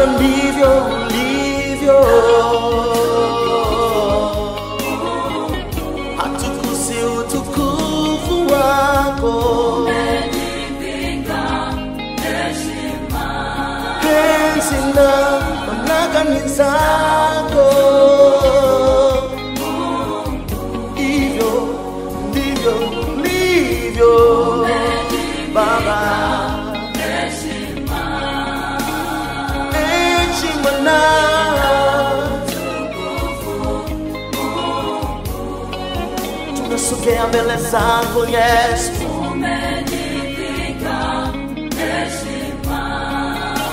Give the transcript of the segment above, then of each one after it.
ndivyo ulivyo. Hatukusi utukufu wako, enzi na mamlaka ni zako. Hivyo ndivyo ulivyo Baba. Tunasogea mbele zako Yesu,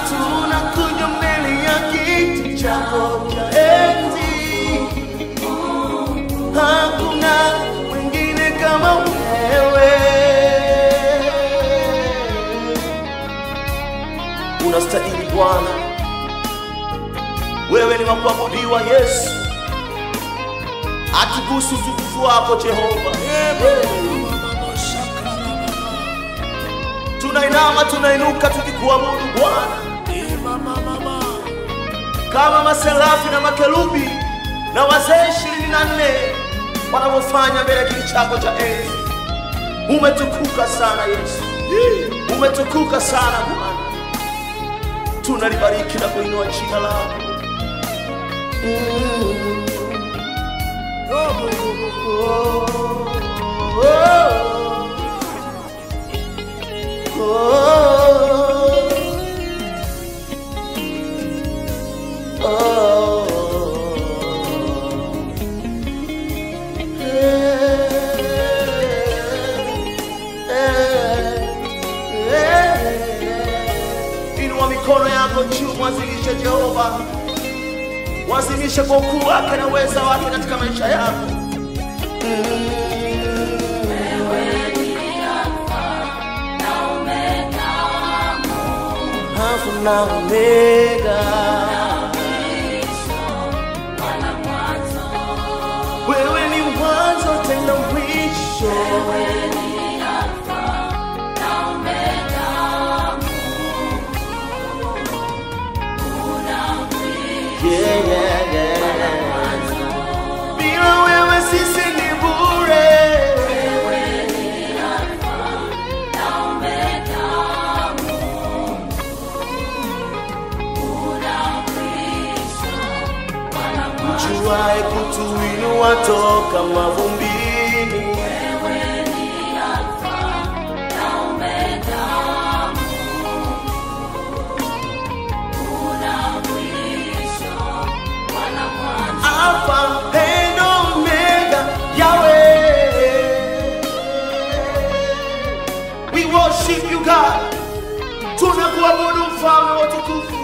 tunakuja mbele ya kiti chako cha enzi. Hakuna mwingine kama wewe. Unastahili Bwana, wewe ni wa kuabudiwa Yesu. Atukusu utukufu wako Jehova. Tunainama, tunainuka tukikuabudu Bwana, kama maserafi na makerubi na wazee 24 wanavyofanya mbele ya kiti chako cha enzi. Umetukuka sana Yesu, umetukuka sana Bwana. Tunalibariki na kuinua jina lako. Inua mikono yako juu, mwazimishe Jehova. Wazimishe kwa ukuu wake na uweza wake katika maisha yako. Wewe ni Alfa na Omega, Alfa na Omega, wewe ni mwanzo tena mwisho. wewe ni Alfa na Omega, una mwisho. Bila wewe sisi ni bure. Wewe ni Alfa na Omega, una mwisho wala mwanzo. Ujuaye kutuinua toka mavumbini. Wewe ni Alfa na Omega, una mwisho wala mwanzo. Alpha and Omega, Yahweh. We worship you God. Tunakuabudu mfalme wa utukufu.